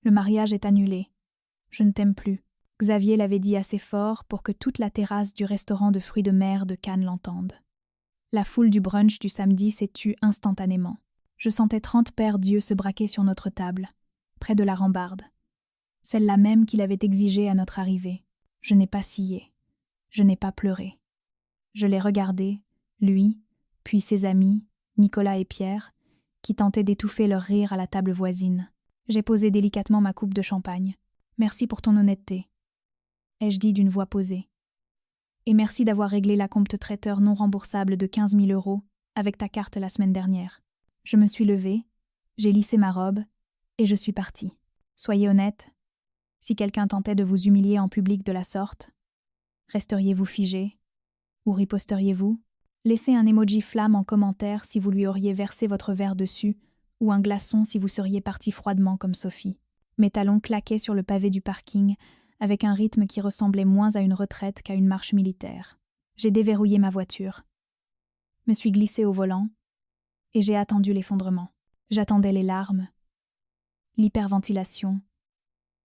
Le mariage est annulé. Je ne t'aime plus. Xavier l'avait dit assez fort pour que toute la terrasse du restaurant de fruits de mer de Cannes l'entende. La foule du brunch du samedi s'est tue instantanément. Je sentais 30 paires d'yeux se braquer sur notre table, près de la rambarde. Celle-là même qu'il avait exigée à notre arrivée. Je n'ai pas scié. Je n'ai pas pleuré. Je l'ai regardé, lui, puis ses amis, Nicolas et Pierre, qui tentaient d'étouffer leur rire à la table voisine. J'ai posé délicatement ma coupe de champagne. Merci pour ton honnêteté, ai-je dit d'une voix posée. Et merci d'avoir réglé l'acompte traiteur non remboursable de 15 000 € avec ta carte la semaine dernière. Je me suis levée, j'ai lissé ma robe, et je suis partie. Soyez honnête, si quelqu'un tentait de vous humilier en public de la sorte, resteriez-vous figé? Ou riposteriez-vous? Laissez un emoji flamme en commentaire si vous lui auriez versé votre verre dessus, ou un glaçon si vous seriez parti froidement comme Sophie. Mes talons claquaient sur le pavé du parking, avec un rythme qui ressemblait moins à une retraite qu'à une marche militaire. J'ai déverrouillé ma voiture, me suis glissée au volant, et j'ai attendu l'effondrement. J'attendais les larmes, l'hyperventilation,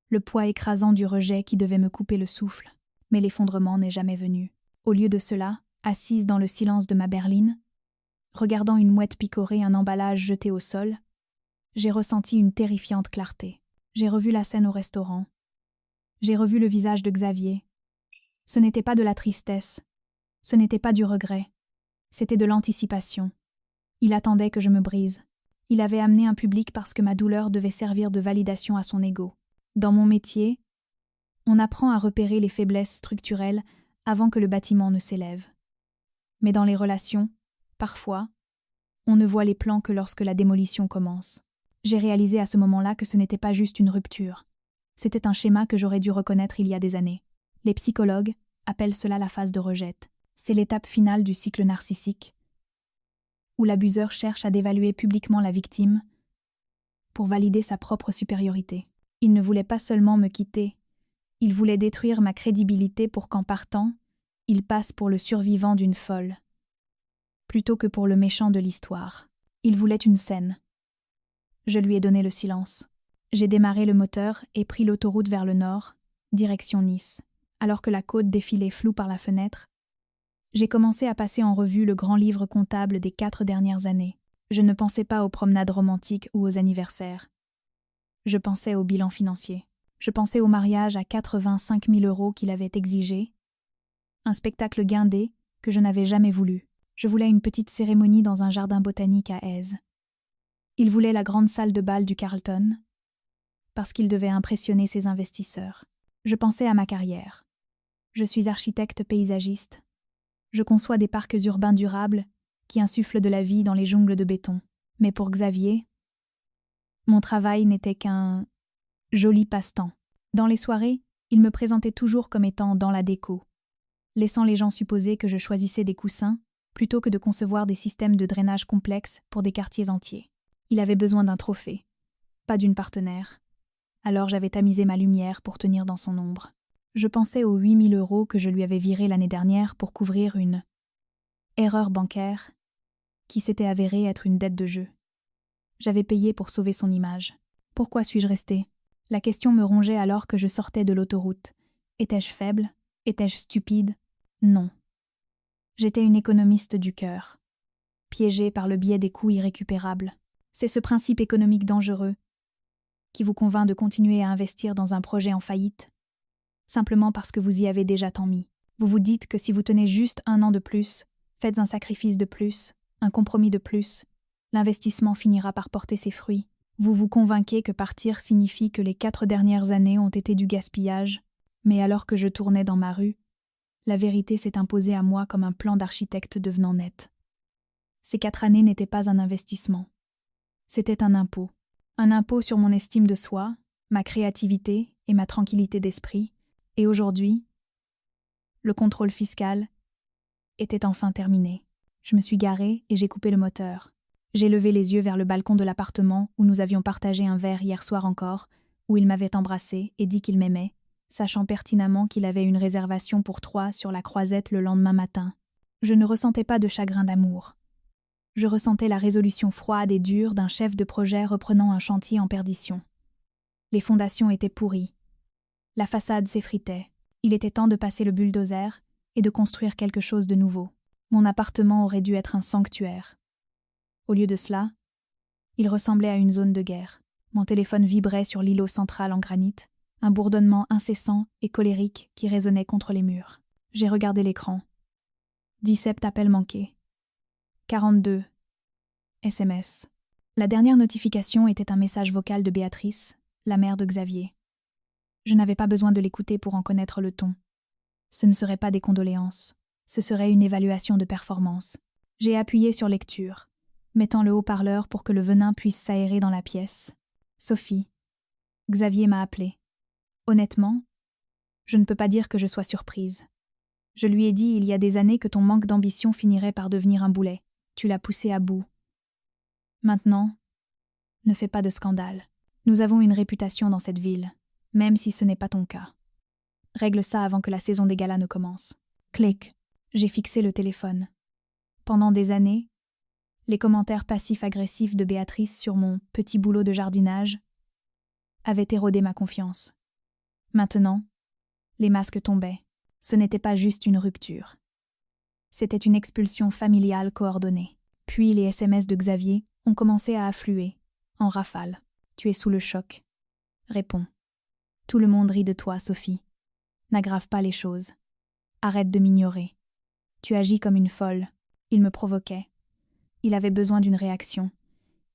le poids écrasant du rejet qui devait me couper le souffle, mais l'effondrement n'est jamais venu. Au lieu de cela, assise dans le silence de ma berline, regardant une mouette picorer un emballage jeté au sol, j'ai ressenti une terrifiante clarté. J'ai revu la scène au restaurant. J'ai revu le visage de Xavier. Ce n'était pas de la tristesse. Ce n'était pas du regret. C'était de l'anticipation. Il attendait que je me brise. Il avait amené un public parce que ma douleur devait servir de validation à son ego. Dans mon métier, on apprend à repérer les faiblesses structurelles avant que le bâtiment ne s'élève. Mais dans les relations, parfois, on ne voit les plans que lorsque la démolition commence. J'ai réalisé à ce moment-là que ce n'était pas juste une rupture. C'était un schéma que j'aurais dû reconnaître il y a des années. Les psychologues appellent cela la phase de rejet. C'est l'étape finale du cycle narcissique, où l'abuseur cherche à dévaluer publiquement la victime pour valider sa propre supériorité. Il ne voulait pas seulement me quitter, il voulait détruire ma crédibilité pour qu'en partant, il passe pour le survivant d'une folle, plutôt que pour le méchant de l'histoire. Il voulait une scène. Je lui ai donné le silence. J'ai démarré le moteur et pris l'autoroute vers le nord, direction Nice. Alors que la côte défilait floue par la fenêtre, j'ai commencé à passer en revue le grand livre comptable des 4 dernières années. Je ne pensais pas aux promenades romantiques ou aux anniversaires. Je pensais au bilan financier. Je pensais au mariage à 85 000 € qu'il avait exigé, un spectacle guindé que je n'avais jamais voulu. Je voulais une petite cérémonie dans un jardin botanique à Èze. Il voulait la grande salle de bal du Carlton, parce qu'il devait impressionner ses investisseurs. Je pensais à ma carrière. Je suis architecte paysagiste. Je conçois des parcs urbains durables qui insufflent de la vie dans les jungles de béton. Mais pour Xavier, mon travail n'était qu'un joli passe-temps. Dans les soirées, il me présentait toujours comme étant dans la déco, laissant les gens supposer que je choisissais des coussins plutôt que de concevoir des systèmes de drainage complexes pour des quartiers entiers. Il avait besoin d'un trophée, pas d'une partenaire. Alors j'avais tamisé ma lumière pour tenir dans son ombre. Je pensais aux 8 000 € que je lui avais virés l'année dernière pour couvrir une erreur bancaire qui s'était avérée être une dette de jeu. J'avais payé pour sauver son image. Pourquoi suis-je restée? La question me rongeait alors que je sortais de l'autoroute. Étais-je faible? Étais-je stupide? Non. J'étais une économiste du cœur, piégée par le biais des coûts irrécupérables. C'est ce principe économique dangereux qui vous convainc de continuer à investir dans un projet en faillite, simplement parce que vous y avez déjà tant mis. Vous vous dites que si vous tenez juste 1 an de plus, faites un sacrifice de plus, un compromis de plus, l'investissement finira par porter ses fruits. Vous vous convainquez que partir signifie que les 4 dernières années ont été du gaspillage, mais alors que je tournais dans ma rue, la vérité s'est imposée à moi comme un plan d'architecte devenant net. Ces 4 années n'étaient pas un investissement. C'était un impôt sur mon estime de soi, ma créativité et ma tranquillité d'esprit, et aujourd'hui, le contrôle fiscal était enfin terminé. Je me suis garée et j'ai coupé le moteur. J'ai levé les yeux vers le balcon de l'appartement où nous avions partagé un verre hier soir encore, où il m'avait embrassée et dit qu'il m'aimait, sachant pertinemment qu'il avait une réservation pour 3 sur la Croisette le lendemain matin. Je ne ressentais pas de chagrin d'amour. Je ressentais la résolution froide et dure d'un chef de projet reprenant un chantier en perdition. Les fondations étaient pourries. La façade s'effritait. Il était temps de passer le bulldozer et de construire quelque chose de nouveau. Mon appartement aurait dû être un sanctuaire. Au lieu de cela, il ressemblait à une zone de guerre. Mon téléphone vibrait sur l'îlot central en granit, un bourdonnement incessant et colérique qui résonnait contre les murs. J'ai regardé l'écran. 17 appels manqués. 42 SMS. La dernière notification était un message vocal de Béatrice, la mère de Xavier. Je n'avais pas besoin de l'écouter pour en connaître le ton. Ce ne serait pas des condoléances, ce serait une évaluation de performance. J'ai appuyé sur lecture, mettant le haut-parleur pour que le venin puisse s'aérer dans la pièce. Sophie. Xavier m'a appelée. Honnêtement, je ne peux pas dire que je sois surprise. Je lui ai dit il y a des années que ton manque d'ambition finirait par devenir un boulet. Tu l'as poussé à bout. Maintenant, ne fais pas de scandale. Nous avons une réputation dans cette ville, même si ce n'est pas ton cas. Règle ça avant que la saison des galas ne commence. Clic. J'ai fixé le téléphone. Pendant des années, les commentaires passifs-agressifs de Béatrice sur mon petit boulot de jardinage avaient érodé ma confiance. Maintenant, les masques tombaient. Ce n'était pas juste une rupture. C'était une expulsion familiale coordonnée. Puis les SMS de Xavier ont commencé à affluer, en rafale. Tu es sous le choc. Réponds. Tout le monde rit de toi, Sophie. N'aggrave pas les choses. Arrête de m'ignorer. Tu agis comme une folle. Il me provoquait. Il avait besoin d'une réaction.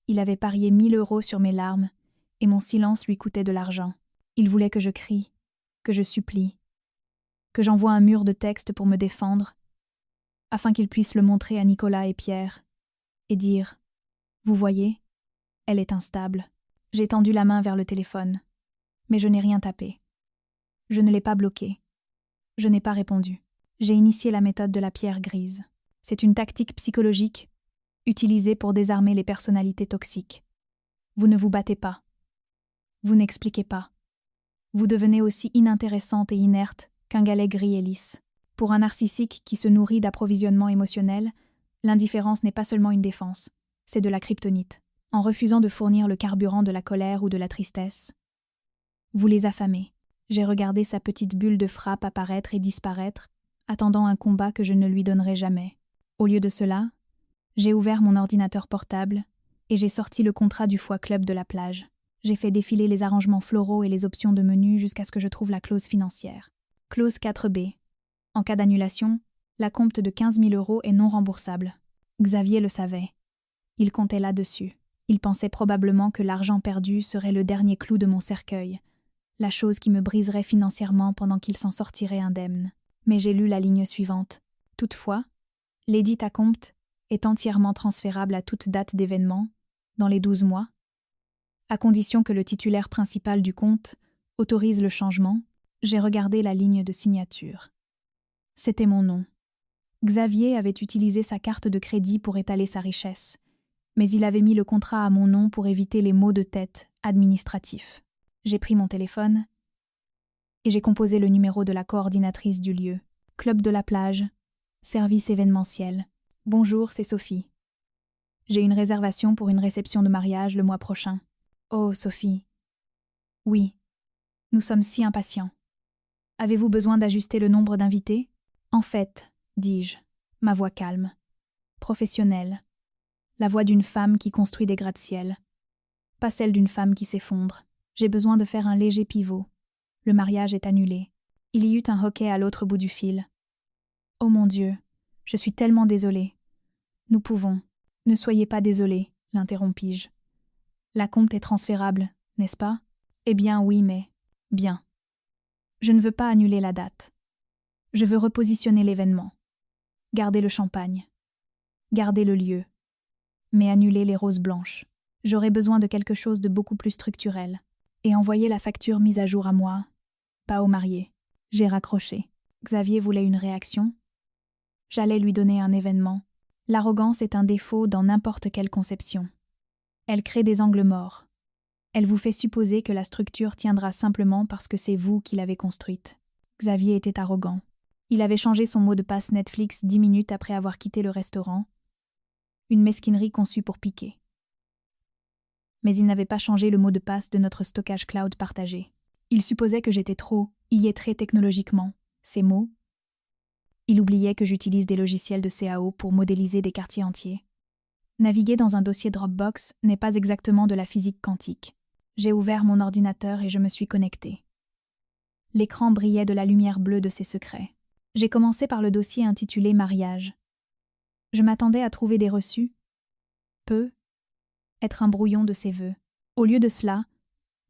Il avait parié 1 000 € sur mes larmes, et mon silence lui coûtait de l'argent. Il voulait que je crie, que je supplie, que j'envoie un mur de texte pour me défendre, afin qu'il puisse le montrer à Nicolas et Pierre, et dire « Vous voyez, elle est instable ». J'ai tendu la main vers le téléphone, mais je n'ai rien tapé. Je ne l'ai pas bloqué. Je n'ai pas répondu. J'ai initié la méthode de la pierre grise. C'est une tactique psychologique utilisée pour désarmer les personnalités toxiques. Vous ne vous battez pas. Vous n'expliquez pas. Vous devenez aussi inintéressante et inerte qu'un galet gris et lisse. Pour un narcissique qui se nourrit d'approvisionnement émotionnel, l'indifférence n'est pas seulement une défense, c'est de la kryptonite. En refusant de fournir le carburant de la colère ou de la tristesse, vous les affamez. J'ai regardé sa petite bulle de frappe apparaître et disparaître, attendant un combat que je ne lui donnerai jamais. Au lieu de cela, j'ai ouvert mon ordinateur portable et j'ai sorti le contrat du Foie Club de la plage. J'ai fait défiler les arrangements floraux et les options de menu jusqu'à ce que je trouve la clause financière. Clause 4B. En cas d'annulation, l'acompte de 15 000 € est non remboursable. Xavier le savait. Il comptait là-dessus. Il pensait probablement que l'argent perdu serait le dernier clou de mon cercueil, la chose qui me briserait financièrement pendant qu'il s'en sortirait indemne. Mais j'ai lu la ligne suivante. Toutefois, l'édit acompte est entièrement transférable à toute date d'événement, dans les 12 mois, à condition que le titulaire principal du compte autorise le changement. J'ai regardé la ligne de signature. C'était mon nom. Xavier avait utilisé sa carte de crédit pour étaler sa richesse, mais il avait mis le contrat à mon nom pour éviter les maux de tête administratifs. J'ai pris mon téléphone et j'ai composé le numéro de la coordinatrice du lieu. Club de la plage, service événementiel. Bonjour, c'est Sophie. J'ai une réservation pour une réception de mariage le mois prochain. Oh, Sophie. Oui, nous sommes si impatients. Avez-vous besoin d'ajuster le nombre d'invités ? En fait, dis-je, ma voix calme, professionnelle, la voix d'une femme qui construit des gratte-ciel, pas celle d'une femme qui s'effondre. J'ai besoin de faire un léger pivot. Le mariage est annulé. Il y eut un hoquet à l'autre bout du fil. Oh mon Dieu, je suis tellement désolée. Nous pouvons. Ne soyez pas désolée, l'interrompis-je. L'acompte est transférable, n'est-ce pas ? Eh bien oui, mais... Bien. Je ne veux pas annuler la date. Je veux repositionner l'événement. Garder le champagne. Garder le lieu. Mais annuler les roses blanches. J'aurais besoin de quelque chose de beaucoup plus structurel. Et envoyer la facture mise à jour à moi, pas au marié. J'ai raccroché. Xavier voulait une réaction. J'allais lui donner un événement. L'arrogance est un défaut dans n'importe quelle conception. Elle crée des angles morts. Elle vous fait supposer que la structure tiendra simplement parce que c'est vous qui l'avez construite. Xavier était arrogant. Il avait changé son mot de passe Netflix 10 minutes après avoir quitté le restaurant. Une mesquinerie conçue pour piquer. mais il n'avait pas changé le mot de passe de notre stockage cloud partagé. Il supposait que j'étais trop illettré technologiquement. Ces mots. Il oubliait que j'utilise des logiciels de CAO pour modéliser des quartiers entiers. Naviguer dans un dossier Dropbox n'est pas exactement de la physique quantique. J'ai ouvert mon ordinateur et je me suis connecté. L'écran brillait de la lumière bleue de ses secrets. J'ai commencé par le dossier intitulé « Mariage ». Je m'attendais à trouver des reçus. Être un brouillon de ses vœux. Au lieu de cela,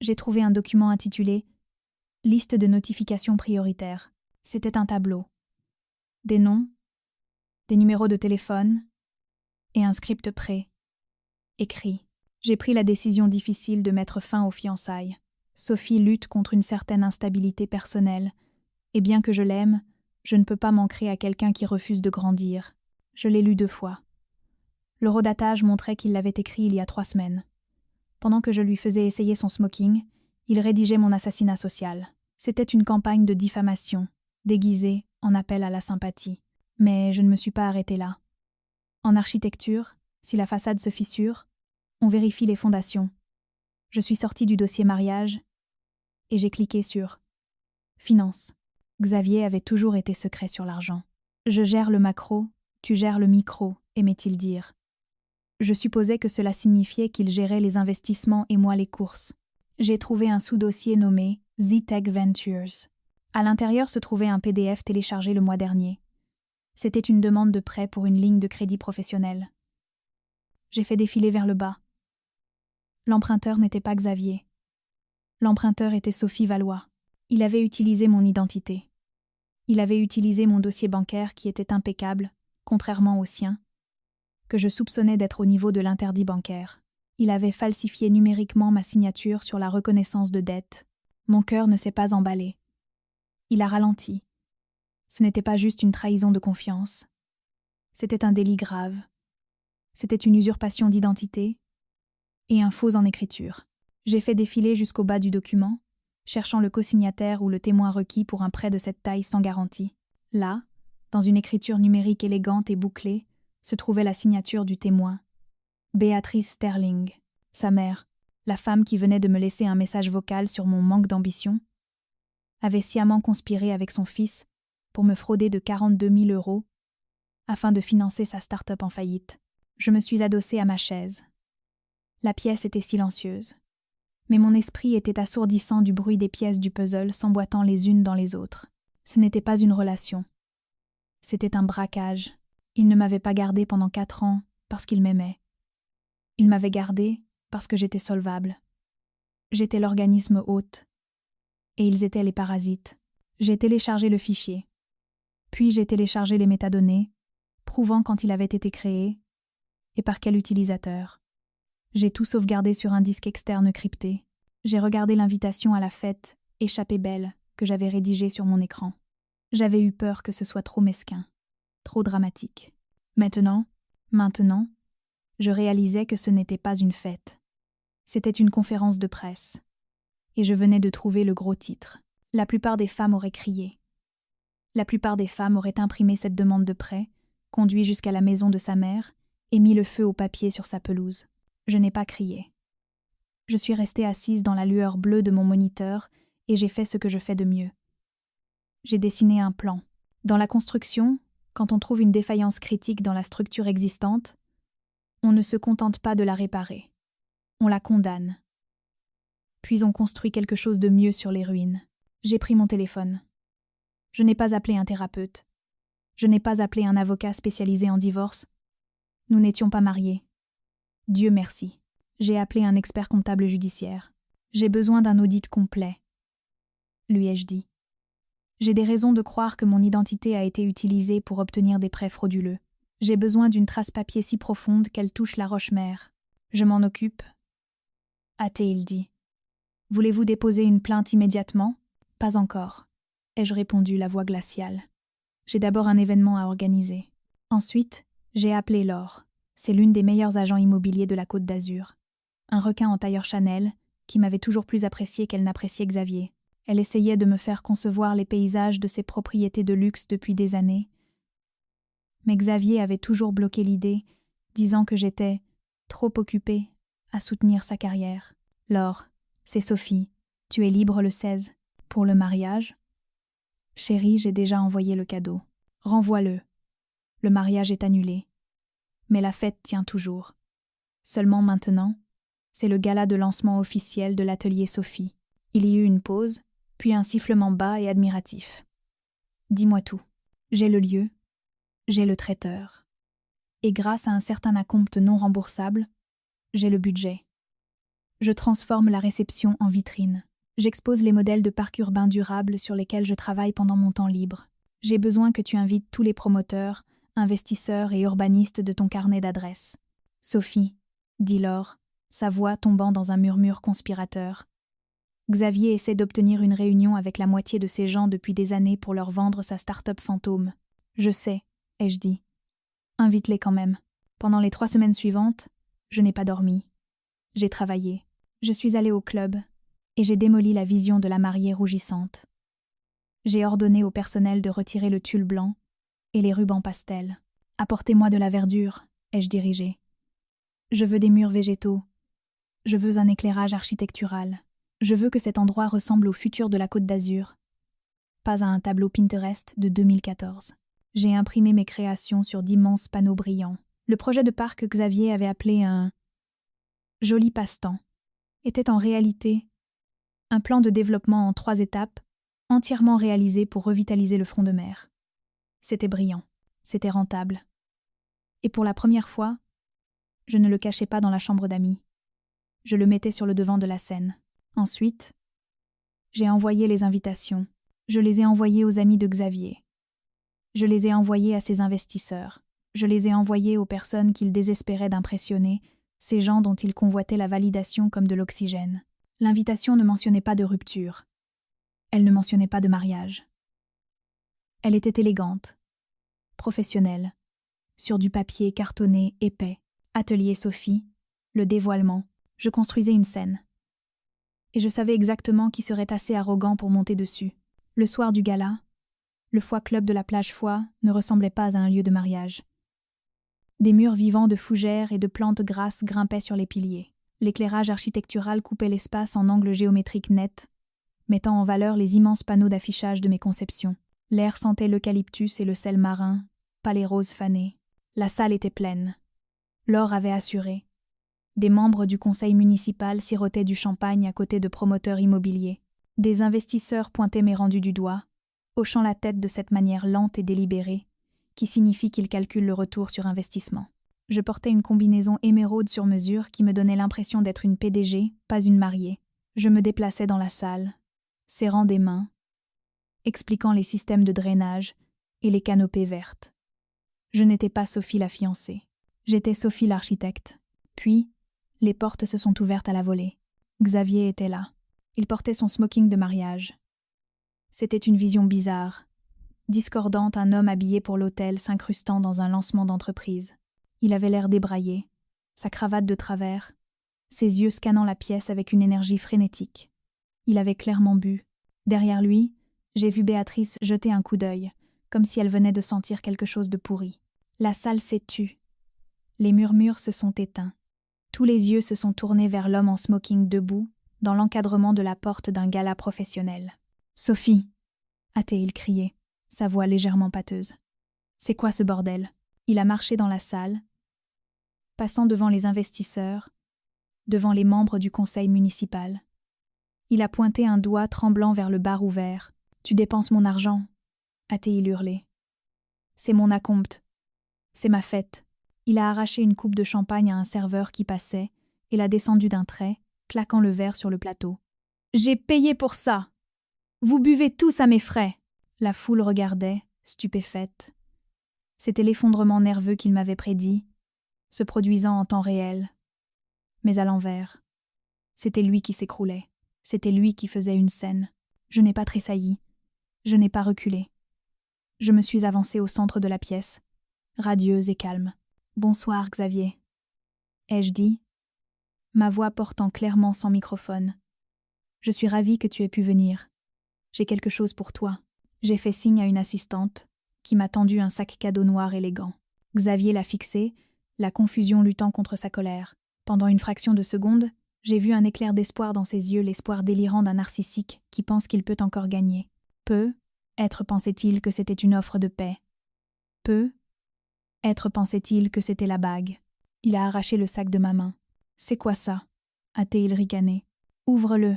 j'ai trouvé un document intitulé « Liste de notifications prioritaires ». C'était un tableau. Des noms, des numéros de téléphone et un script prêt. Écrit. J'ai pris la décision difficile de mettre fin aux fiançailles. Sophie lutte contre une certaine instabilité personnelle, et bien que je l'aime, je ne peux pas m'ancrer à quelqu'un qui refuse de grandir. Je l'ai lu 2 fois. Le redatage montrait qu'il l'avait écrit il y a 3 semaines. Pendant que je lui faisais essayer son smoking, il rédigeait mon assassinat social. C'était une campagne de diffamation, déguisée en appel à la sympathie. Mais je ne me suis pas arrêtée là. En architecture, si la façade se fissure, on vérifie les fondations. Je suis sortie du dossier mariage et j'ai cliqué sur « Finance ». Xavier avait toujours été secret sur l'argent. « Je gère le macro, tu gères le micro », aimait-il dire. Je supposais que cela signifiait qu'il gérait les investissements et moi les courses. J'ai trouvé un sous-dossier nommé « Z-Tech Ventures ». À l'intérieur se trouvait un PDF téléchargé le mois dernier. C'était une demande de prêt pour une ligne de crédit professionnelle. J'ai fait défiler vers le bas. L'emprunteur n'était pas Xavier. L'emprunteur était Sophie Valois. Il avait utilisé mon identité. Il avait utilisé mon dossier bancaire qui était impeccable, contrairement au sien, que je soupçonnais d'être au niveau de l'interdit bancaire. Il avait falsifié numériquement ma signature sur la reconnaissance de dette. Mon cœur ne s'est pas emballé. Il a ralenti. Ce n'était pas juste une trahison de confiance. C'était un délit grave. C'était une usurpation d'identité et un faux en écriture. J'ai fait défiler jusqu'au bas du document, cherchant le co-signataire ou le témoin requis pour un prêt de cette taille sans garantie. Là, dans une écriture numérique élégante et bouclée, se trouvait la signature du témoin. Béatrice Sterling, sa mère, la femme qui venait de me laisser un message vocal sur mon manque d'ambition, avait sciemment conspiré avec son fils pour me frauder de 42 000 € afin de financer sa start-up en faillite. Je me suis adossée à ma chaise. La pièce était silencieuse, mais mon esprit était assourdissant du bruit des pièces du puzzle s'emboîtant les unes dans les autres. Ce n'était pas une relation. C'était un braquage. Il ne m'avait pas gardée pendant 4 ans parce qu'il m'aimait. Il m'avait gardée parce que j'étais solvable. J'étais l'organisme hôte, et ils étaient les parasites. J'ai téléchargé le fichier. Puis j'ai téléchargé les métadonnées, prouvant quand il avait été créé et par quel utilisateur. J'ai tout sauvegardé sur un disque externe crypté. J'ai regardé l'invitation à la fête « Échappée belle » que j'avais rédigée sur mon écran. J'avais eu peur que ce soit trop mesquin, trop dramatique. Maintenant, je réalisais que ce n'était pas une fête. C'était une conférence de presse. Et je venais de trouver le gros titre. La plupart des femmes auraient crié. La plupart des femmes auraient imprimé cette demande de prêt, conduit jusqu'à la maison de sa mère et mis le feu au papier sur sa pelouse. Je n'ai pas crié. Je suis restée assise dans la lueur bleue de mon moniteur et j'ai fait ce que je fais de mieux. J'ai dessiné un plan. Dans la construction, quand on trouve une défaillance critique dans la structure existante, on ne se contente pas de la réparer. On la condamne. Puis on construit quelque chose de mieux sur les ruines. J'ai pris mon téléphone. Je n'ai pas appelé un thérapeute. Je n'ai pas appelé un avocat spécialisé en divorce. Nous n'étions pas mariés. Dieu merci. J'ai appelé un expert comptable judiciaire. J'ai besoin d'un audit complet, lui ai-je dit. J'ai des raisons de croire que mon identité a été utilisée pour obtenir des prêts frauduleux. J'ai besoin d'une trace papier si profonde qu'elle touche la roche-mère. Je m'en occupe, a-t-il dit. Voulez-vous déposer une plainte immédiatement ? Pas encore, ai-je répondu, la voix glaciale. J'ai d'abord un événement à organiser. Ensuite, j'ai appelé Laure. C'est l'une des meilleures agents immobiliers de la Côte d'Azur. Un requin en tailleur Chanel, qui m'avait toujours plus apprécié qu'elle n'appréciait Xavier. Elle essayait de me faire concevoir les paysages de ses propriétés de luxe depuis des années. Mais Xavier avait toujours bloqué l'idée, disant que j'étais trop occupée à soutenir sa carrière. Laure, c'est Sophie. Tu es libre le 16. Pour le mariage? Chérie, j'ai déjà envoyé le cadeau. Renvoie-le. Le mariage est annulé. Mais la fête tient toujours. Seulement maintenant, c'est le gala de lancement officiel de l'atelier Sophie. Il y eut une pause, puis un sifflement bas et admiratif. Dis-moi tout. J'ai le lieu, j'ai le traiteur. Et grâce à un certain acompte non remboursable, j'ai le budget. Je transforme la réception en vitrine. J'expose les modèles de parcs urbains durables sur lesquels je travaille pendant mon temps libre. J'ai besoin que tu invites tous les promoteurs, investisseurs et urbanistes de ton carnet d'adresses. Sophie, dit Laure, sa voix tombant dans un murmure conspirateur. Xavier essaie d'obtenir une réunion avec la moitié de ces gens depuis des années pour leur vendre sa start-up fantôme. Je sais, ai-je dit. Invite-les quand même. Pendant les 3 semaines suivantes, je n'ai pas dormi. J'ai travaillé. Je suis allée au club et j'ai démoli la vision de la mariée rougissante. J'ai ordonné au personnel de retirer le tulle blanc et les rubans pastels. Apportez-moi de la verdure, ai-je dirigé. Je veux des murs végétaux. Je veux un éclairage architectural. Je veux que cet endroit ressemble au futur de la Côte d'Azur. Pas à un tableau Pinterest de 2014. J'ai imprimé mes créations sur d'immenses panneaux brillants. Le projet de parc que Xavier avait appelé un « joli passe-temps » était en réalité un plan de développement en 3 étapes, entièrement réalisé pour revitaliser le front de mer. C'était brillant, c'était rentable. Et pour la première fois, je ne le cachais pas dans la chambre d'amis. Je le mettais sur le devant de la scène. Ensuite, j'ai envoyé les invitations. Je les ai envoyées aux amis de Xavier. Je les ai envoyées à ses investisseurs. Je les ai envoyées aux personnes qu'il désespérait d'impressionner, ces gens dont il convoitait la validation comme de l'oxygène. L'invitation ne mentionnait pas de rupture. Elle ne mentionnait pas de mariage. Elle était élégante, professionnelle, sur du papier cartonné, épais. Atelier Sophie, le dévoilement. Je construisais une scène. Et je savais exactement qui serait assez arrogant pour monter dessus. Le soir du gala, le Foie Club de la plage Foie ne ressemblait pas à un lieu de mariage. Des murs vivants de fougères et de plantes grasses grimpaient sur les piliers. L'éclairage architectural coupait l'espace en angles géométriques nets, mettant en valeur les immenses panneaux d'affichage de mes conceptions. L'air sentait l'eucalyptus et le sel marin, pas les roses fanées. La salle était pleine. Laure avait assuré. Des membres du conseil municipal sirotaient du champagne à côté de promoteurs immobiliers. Des investisseurs pointaient mes rendus du doigt, hochant la tête de cette manière lente et délibérée, qui signifie qu'ils calculent le retour sur investissement. Je portais une combinaison émeraude sur mesure qui me donnait l'impression d'être une PDG, pas une mariée. Je me déplaçais dans la salle, serrant des mains, expliquant les systèmes de drainage et les canopées vertes. Je n'étais pas Sophie la fiancée. J'étais Sophie l'architecte. Puis, les portes se sont ouvertes à la volée. Xavier était là. Il portait son smoking de mariage. C'était une vision bizarre, discordante, un homme habillé pour l'hôtel s'incrustant dans un lancement d'entreprise. Il avait l'air débraillé, sa cravate de travers, ses yeux scannant la pièce avec une énergie frénétique. Il avait clairement bu. Derrière lui, j'ai vu Béatrice jeter un coup d'œil, comme si elle venait de sentir quelque chose de pourri. La salle s'est tue. Les murmures se sont éteints. Tous les yeux se sont tournés vers l'homme en smoking debout, dans l'encadrement de la porte d'un gala professionnel. « Sophie !» a-t-il crié, sa voix légèrement pâteuse. « C'est quoi ce bordel ?» Il a marché dans la salle, passant devant les investisseurs, devant les membres du conseil municipal. Il a pointé un doigt tremblant vers le bar ouvert. « Tu dépenses mon argent !» a-t-il hurlé. « C'est mon acompte. C'est ma fête. » Il a arraché une coupe de champagne à un serveur qui passait et l'a descendu d'un trait, claquant le verre sur le plateau. « J'ai payé pour ça! Vous buvez tous à mes frais !» La foule regardait, stupéfaite. C'était l'effondrement nerveux qu'il m'avait prédit, se produisant en temps réel. Mais à l'envers. C'était lui qui s'écroulait. C'était lui qui faisait une scène. Je n'ai pas tressailli. Je n'ai pas reculé. Je me suis avancée au centre de la pièce, radieuse et calme. « Bonsoir, Xavier. » ai-je dit, ma voix portant clairement sans microphone. « Je suis ravie que tu aies pu venir. J'ai quelque chose pour toi. » J'ai fait signe à une assistante, qui m'a tendu un sac cadeau noir élégant. Xavier l'a fixé, la confusion luttant contre sa colère. Pendant une fraction de seconde, j'ai vu un éclair d'espoir dans ses yeux, l'espoir délirant d'un narcissique qui pense qu'il peut encore gagner. Peut-être pensait-il que c'était une offre de paix. Peut-être pensait-il que c'était la bague. Il a arraché le sac de ma main. « C'est quoi ça » a-t-il ricané. « Ouvre-le »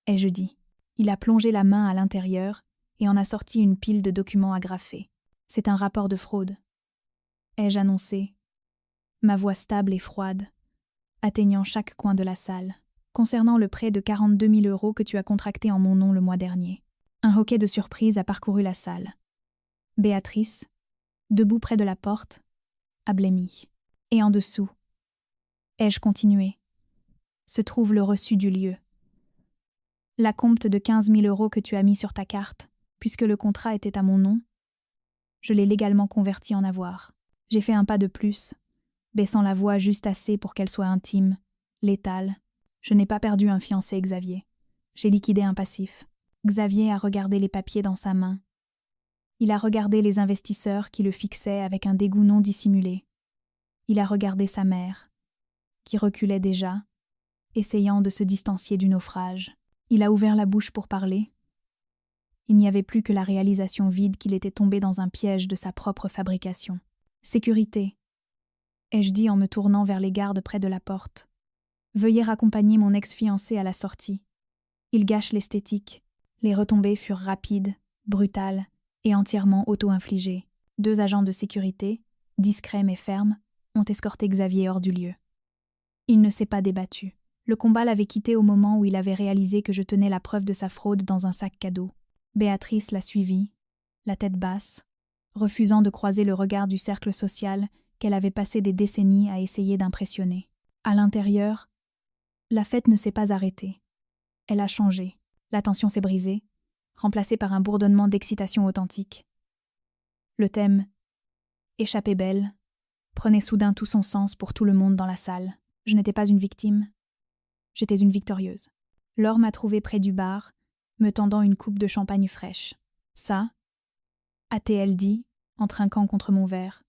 ai-je dit. Il a plongé la main à l'intérieur et en a sorti une pile de documents agrafés. « C'est un rapport de fraude » ai-je annoncé, ma voix stable et froide, atteignant chaque coin de la salle, concernant le prêt de 42 000 € que tu as contracté en mon nom le mois dernier. Un hoquet de surprise a parcouru la salle. Béatrice, debout près de la porte, a blêmi. Et en dessous, ai-je continué, se trouve le reçu du lieu. L'acompte de 15 000 € que tu as mis sur ta carte, puisque le contrat était à mon nom, je l'ai légalement converti en avoir. J'ai fait un pas de plus, baissant la voix juste assez pour qu'elle soit intime, létale. Je n'ai pas perdu un fiancé, Xavier. J'ai liquidé un passif. Xavier a regardé les papiers dans sa main. Il a regardé les investisseurs qui le fixaient avec un dégoût non dissimulé. Il a regardé sa mère, qui reculait déjà, essayant de se distancier du naufrage. Il a ouvert la bouche pour parler. Il n'y avait plus que la réalisation vide qu'il était tombé dans un piège de sa propre fabrication. « Sécurité » ai-je dit en me tournant vers les gardes près de la porte. « Veuillez raccompagner mon ex-fiancé à la sortie. Il gâche l'esthétique. » Les retombées furent rapides, brutales et entièrement auto-infligées. 2 agents de sécurité, discrets mais fermes, ont escorté Xavier hors du lieu. Il ne s'est pas débattu. Le combat l'avait quitté au moment où il avait réalisé que je tenais la preuve de sa fraude dans un sac cadeau. Béatrice l'a suivi, la tête basse, refusant de croiser le regard du cercle social qu'elle avait passé des décennies à essayer d'impressionner. À l'intérieur, la fête ne s'est pas arrêtée. Elle a changé. La tension s'est brisée, remplacée par un bourdonnement d'excitation authentique. Le thème « Échappée belle » prenait soudain tout son sens pour tout le monde dans la salle. Je n'étais pas une victime, j'étais une victorieuse. Laure m'a trouvée près du bar, me tendant une coupe de champagne fraîche. Ça, a-t-elle dit, en trinquant contre mon verre.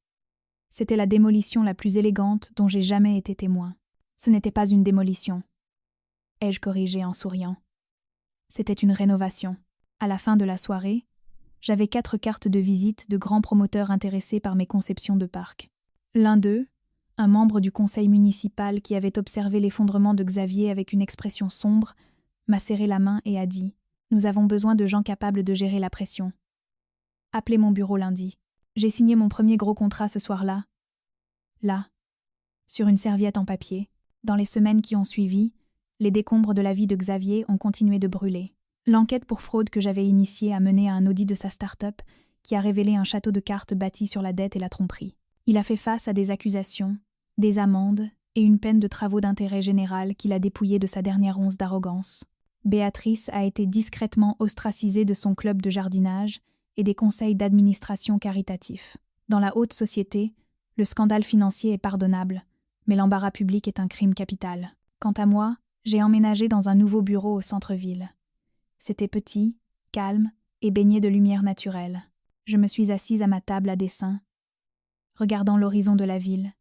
C'était la démolition la plus élégante dont j'ai jamais été témoin. Ce n'était pas une démolition, ai-je corrigé en souriant. C'était une rénovation. À la fin de la soirée, j'avais 4 cartes de visite de grands promoteurs intéressés par mes conceptions de parc. L'un d'eux, un membre du conseil municipal qui avait observé l'effondrement de Xavier avec une expression sombre, m'a serré la main et a dit « Nous avons besoin de gens capables de gérer la pression. Appelez mon bureau lundi. J'ai signé mon premier gros contrat ce soir-là. » Là, sur une serviette en papier, dans les semaines qui ont suivi, les décombres de la vie de Xavier ont continué de brûler. L'enquête pour fraude que j'avais initiée a mené à un audit de sa start-up qui a révélé un château de cartes bâti sur la dette et la tromperie. Il a fait face à des accusations, des amendes et une peine de travaux d'intérêt général qui l'a dépouillé de sa dernière once d'arrogance. Béatrice a été discrètement ostracisée de son club de jardinage et des conseils d'administration caritatifs. Dans la haute société, le scandale financier est pardonnable, mais l'embarras public est un crime capital. Quant à moi, j'ai emménagé dans un nouveau bureau au centre-ville. C'était petit, calme et baigné de lumière naturelle. Je me suis assise à ma table à dessin, regardant l'horizon de la ville,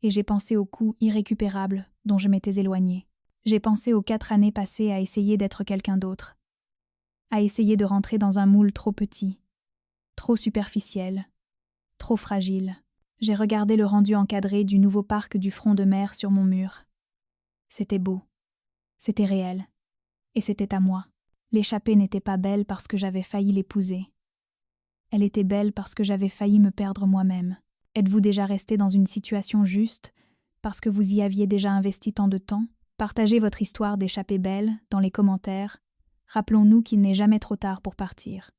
et j'ai pensé au coup irrécupérable dont je m'étais éloignée. J'ai pensé aux 4 années passées à essayer d'être quelqu'un d'autre, à essayer de rentrer dans un moule trop petit, trop superficiel, trop fragile. J'ai regardé le rendu encadré du nouveau parc du front de mer sur mon mur. C'était beau, c'était réel, et c'était à moi. L'échappée n'était pas belle parce que j'avais failli l'épouser. Elle était belle parce que j'avais failli me perdre moi-même. Êtes-vous déjà resté dans une situation juste parce que vous y aviez déjà investi tant de temps? Partagez votre histoire d'échappée belle dans les commentaires. Rappelons-nous qu'il n'est jamais trop tard pour partir.